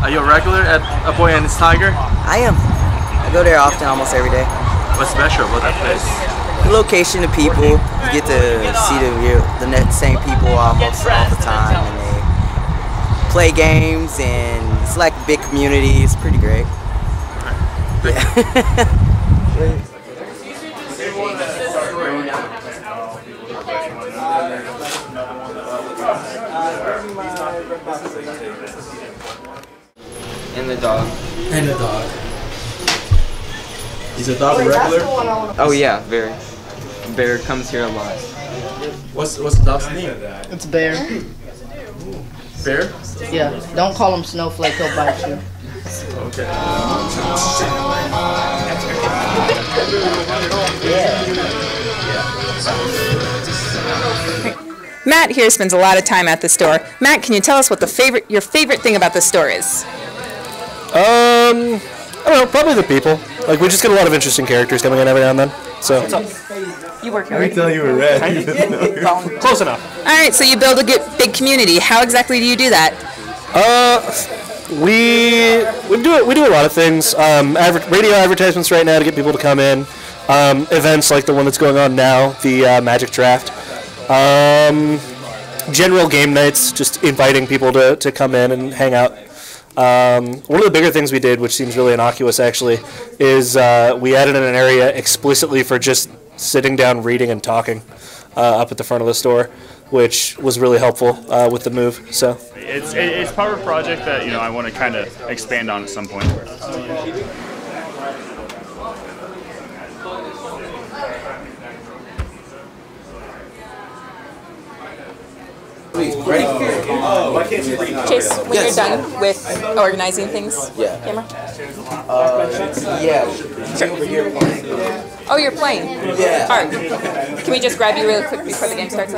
Are you a regular at A Boy and His Tiger? I am. I go there often, almost every day. What's special about that place? The location, the people. You get to see the same people almost all the time, and they play games, and it's like a big community. It's pretty great. And the dog. And the dog. Is the dog a regular? Oh yeah, very. Bear comes here a lot. What's the dog's name? It's Bear. Bear? Yeah, don't call him Snowflake, he'll bite you. Okay. Matt here spends a lot of time at the store. Matt, can you tell us what your favorite thing about the store is? I don't know, probably the people. Like, we just get a lot of interesting characters coming in every now and then. So. You work here. I can tell you were red. Close enough. All right, so you build a big community. How exactly do you do that? We do a lot of things. Radio advertisements right now to get people to come in. Events like the one that's going on now, the Magic Draft. General game nights, just inviting people to come in and hang out. One of the bigger things we did, which seems really innocuous actually, is we added in an area explicitly for just sitting down, reading, and talking up at the front of the store, which was really helpful with the move. So it's part of a project that I want to kind of expand on at some point. Chase, when you're done with organizing things, camera? Yeah. Sure. Oh, you're playing? Yeah. All right. Can we just grab you really quick before the game starts?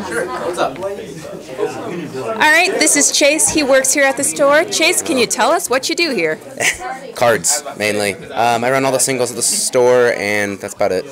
Sure. What's up? All right, this is Chase. He works here at the store. Chase, can you tell us what you do here? Cards, mainly. I run all the singles at the store, and that's about it.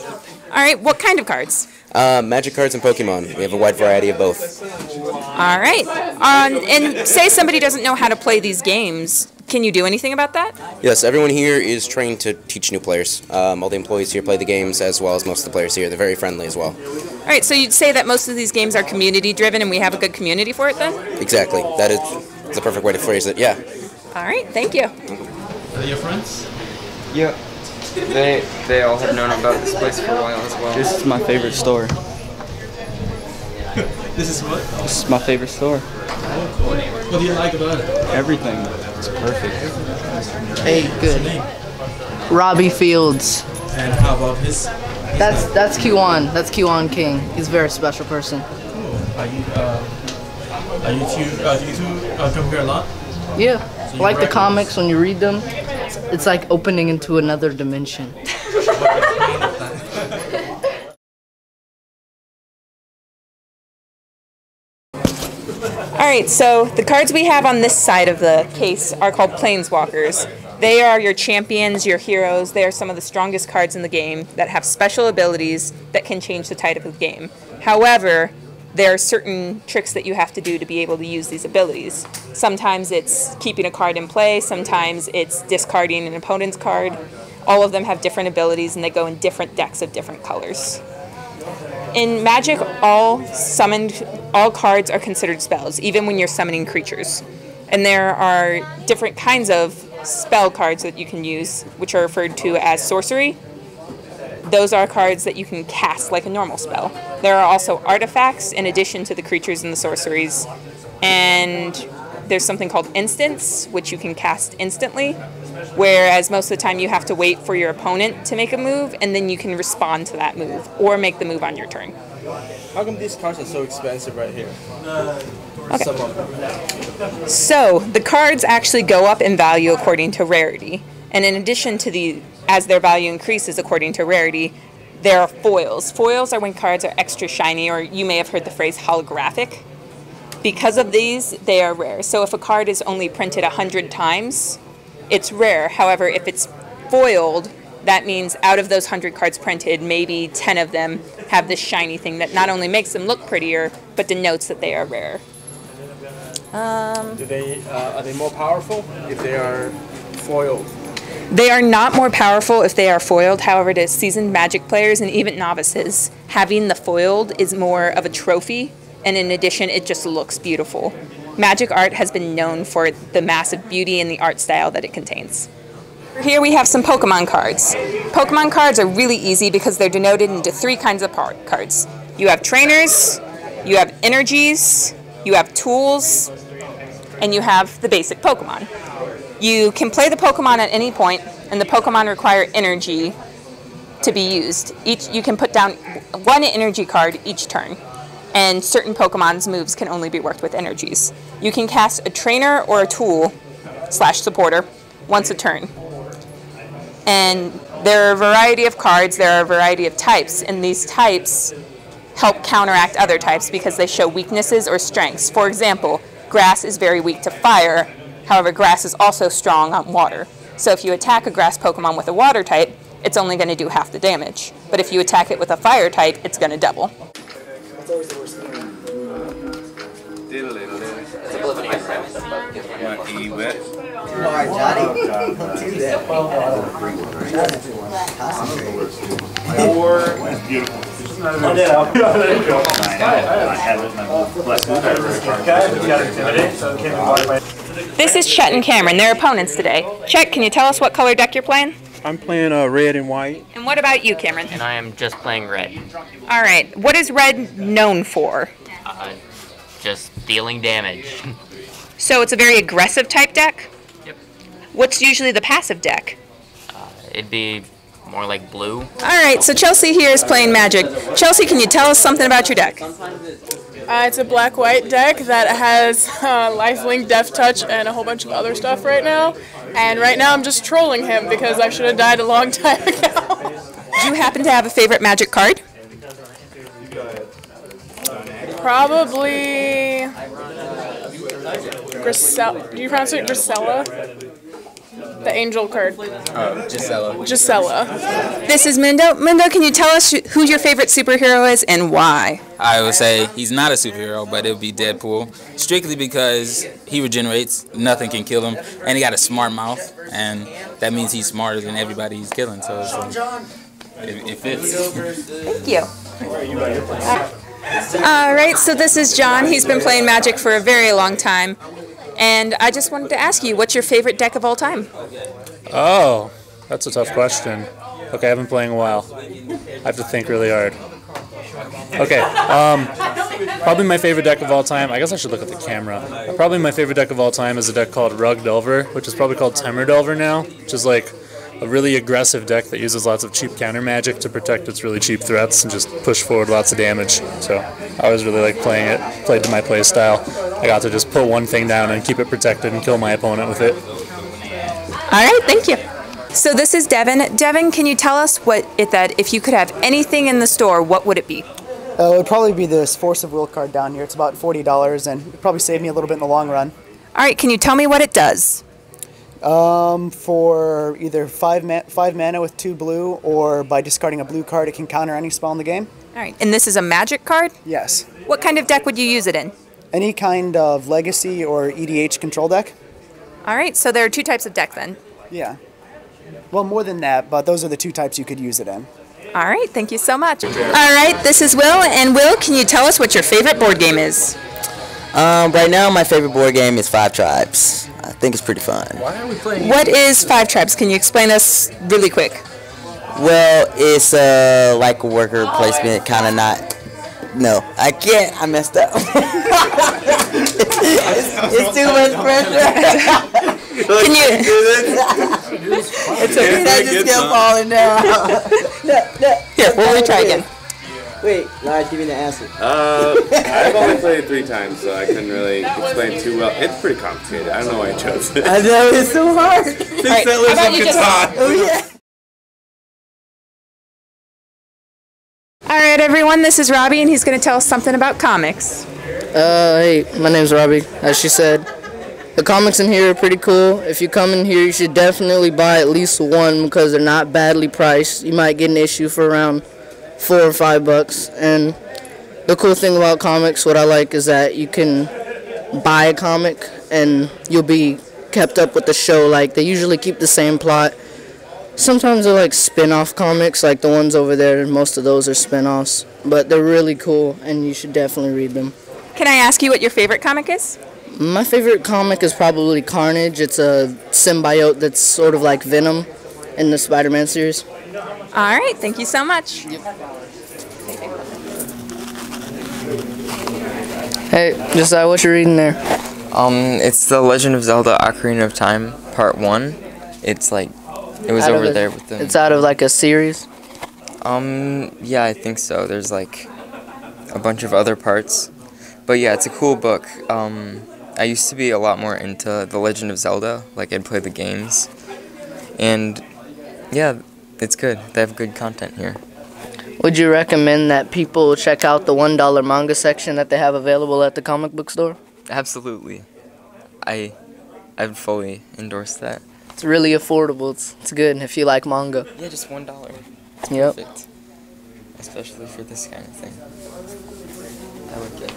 All right, what kind of cards? Magic cards and Pokemon. We have a wide variety of both. All right. And say somebody doesn't know how to play these games. Can you do anything about that? Yes, everyone here is trained to teach new players. All the employees here play the games as well as most of the players here. They're very friendly as well. All right, so you'd say that most of these games are community-driven and we have a good community for it then? Exactly. That is the perfect way to phrase it, yeah. All right, thank you. Are they your friends? Yeah. They all have known about this place for a while as well. This is my favorite store. This is what? This is my favorite store. What do you like about it? Everything. It's perfect. Hey, good. Robbie Fields. And how about his? That's Q1. That's Q1 King. He's a very special person. Are you two come here a lot? Yeah. So like the comics, when you read them, it's like opening into another dimension. All right, so the cards we have on this side of the case are called Planeswalkers. They are your champions, your heroes. They are some of the strongest cards in the game that have special abilities that can change the tide of the game. However, there are certain tricks that you have to do to be able to use these abilities. Sometimes it's keeping a card in play, sometimes it's discarding an opponent's card. All of them have different abilities and they go in different decks of different colors. In Magic, all cards are considered spells, even when you're summoning creatures. And there are different kinds of spell cards that you can use, which are referred to as sorcery. Those are cards that you can cast like a normal spell. There are also artifacts in addition to the creatures and the sorceries. And there's something called instants, which you can cast instantly, whereas most of the time you have to wait for your opponent to make a move, and then you can respond to that move, or make the move on your turn. How come these cards are so expensive right here? Okay. Some of them. So the cards actually go up in value according to rarity. And in addition to as their value increases according to rarity, there are foils. Foils are when cards are extra shiny, or you may have heard the phrase holographic. Because of these, they are rare. So if a card is only printed 100 times, it's rare. However, if it's foiled, that means out of those 100 cards printed, maybe 10 of them have this shiny thing that not only makes them look prettier, but denotes that they are rare. Do they are they more powerful if they are foiled? They are not more powerful if they are foiled. However, to seasoned Magic players and even novices, having the foiled is more of a trophy, and in addition, it just looks beautiful. Magic art has been known for the massive beauty and the art style that it contains. Here we have some Pokemon cards. Pokemon cards are really easy because they're denoted into 3 kinds of cards. You have trainers, you have energies, you have tools, and you have the basic Pokemon. You can play the Pokemon at any point, and the Pokemon require energy to be used. You can put down 1 energy card each turn, and certain Pokemon's moves can only be worked with energies. You can cast a trainer or a tool / supporter once a turn. And there are a variety of cards, there are a variety of types, and these types help counteract other types because they show weaknesses or strengths. For example, grass is very weak to fire. However, grass is also strong on water. So if you attack a grass Pokemon with a water type, it's only going to do half the damage. But if you attack it with a fire type, it's going to double. Alright, Johnny. Don't do that. This is Chet and Cameron, their opponents today. Chet, can you tell us what color deck you're playing? I'm playing red and white. And what about you, Cameron? And I am just playing red. All right, what is red known for? Just dealing damage. So it's a very aggressive type deck? Yep. What's usually the passive deck? It'd be more like blue. All right, so Chelsea here is playing Magic. Chelsea, can you tell us something about your deck? It's a black-white deck that has Lifelink, Death Touch, and a whole bunch of other stuff right now. And right now I'm just trolling him because I should have died a long time ago. Do you happen to have a favorite Magic card? Probably Grisella. Do you pronounce it Grisella? The angel card. Gisela. Gisela. This is Mindo. Mindo, can you tell us who your favorite superhero is and why? I would say he's not a superhero, but it would be Deadpool. Strictly because he regenerates, nothing can kill him, and he got a smart mouth, and that means he's smarter than everybody he's killing, so it's, it fits. Thank you. Alright, so this is John. He's been playing Magic for a very long time. And I just wanted to ask you, what's your favorite deck of all time? Oh, that's a tough question. Okay, I've been playing a while. I have to think really hard. Okay, probably my favorite deck of all time, I guess I should look at the camera. Probably my favorite deck of all time is a deck called Rug Delver, which is probably called Temur Delver now, which is like a really aggressive deck that uses lots of cheap counter magic to protect its really cheap threats and just push forward lots of damage. So I always really like playing it, played to my play style. I got to just put one thing down and keep it protected and kill my opponent with it. Alright, thank you. So this is Devin. Devin, can you tell us that if you could have anything in the store, what would it be? It would probably be this Force of Will card down here. It's about $40 and it would probably save me a little bit in the long run. Alright, can you tell me what it does? For either 5 mana with 2 blue, or by discarding a blue card, it can counter any spell in the game. Alright, and this is a Magic card? Yes. What kind of deck would you use it in? Any kind of Legacy or EDH control deck. Alright, so there are 2 types of deck then? Yeah. Well, more than that, but those are the 2 types you could use it in. Alright, thank you so much. Alright, this is Will, and Will, can you tell us what your favorite board game is? Right now, my favorite board game is 5 Tribes. I think it's pretty fun. Why are we playing? What is 5 Tribes? Can you explain us really quick? Well, it's like a worker placement, kind of not. No, I can't. I messed up. it's too much pressure. Can you? It's okay. That just kept falling down. Here, we'll retry again. Wait, Lars, give me the answer. I've only played it 3 times, so I couldn't really explain too well. It's pretty complicated. I don't know why I chose it. I know, it's so hard. Think settlers of Catan. Oh, yeah. Alright, everyone, this is Robbie, and he's going to tell us something about comics. Hey, my name's Robbie, as she said. The comics in here are pretty cool. If you come in here, you should definitely buy at least one because they're not badly priced. You might get an issue for around $4 or $5. And the cool thing about comics, what I like, is that you can buy a comic and you'll be kept up with the show. Like, they usually keep the same plot. Sometimes they're like spin-off comics, like the ones over there. Most of those are spin-offs, but they're really cool, and you should definitely read them. Can I ask you what your favorite comic is? My favorite comic is probably Carnage. It's a symbiote that's sort of like Venom in the Spider-Man series. All right, thank you so much. Hey, Josiah, what you reading there? It's The Legend of Zelda: Ocarina of Time, Part 1. It's like, it was over there with them. It's out of like a series? Yeah, I think so. There's like a bunch of other parts. But yeah, it's a cool book. I used to be a lot more into The Legend of Zelda. Like, I'd play the games. And yeah, it's good. They have good content here. Would you recommend that people check out the $1 manga section that they have available at the comic book store? Absolutely. I would fully endorse that. It's really affordable. It's good if you like manga. Yeah, just $1. It's Yep. perfect. Especially for this kind of thing. I would get it.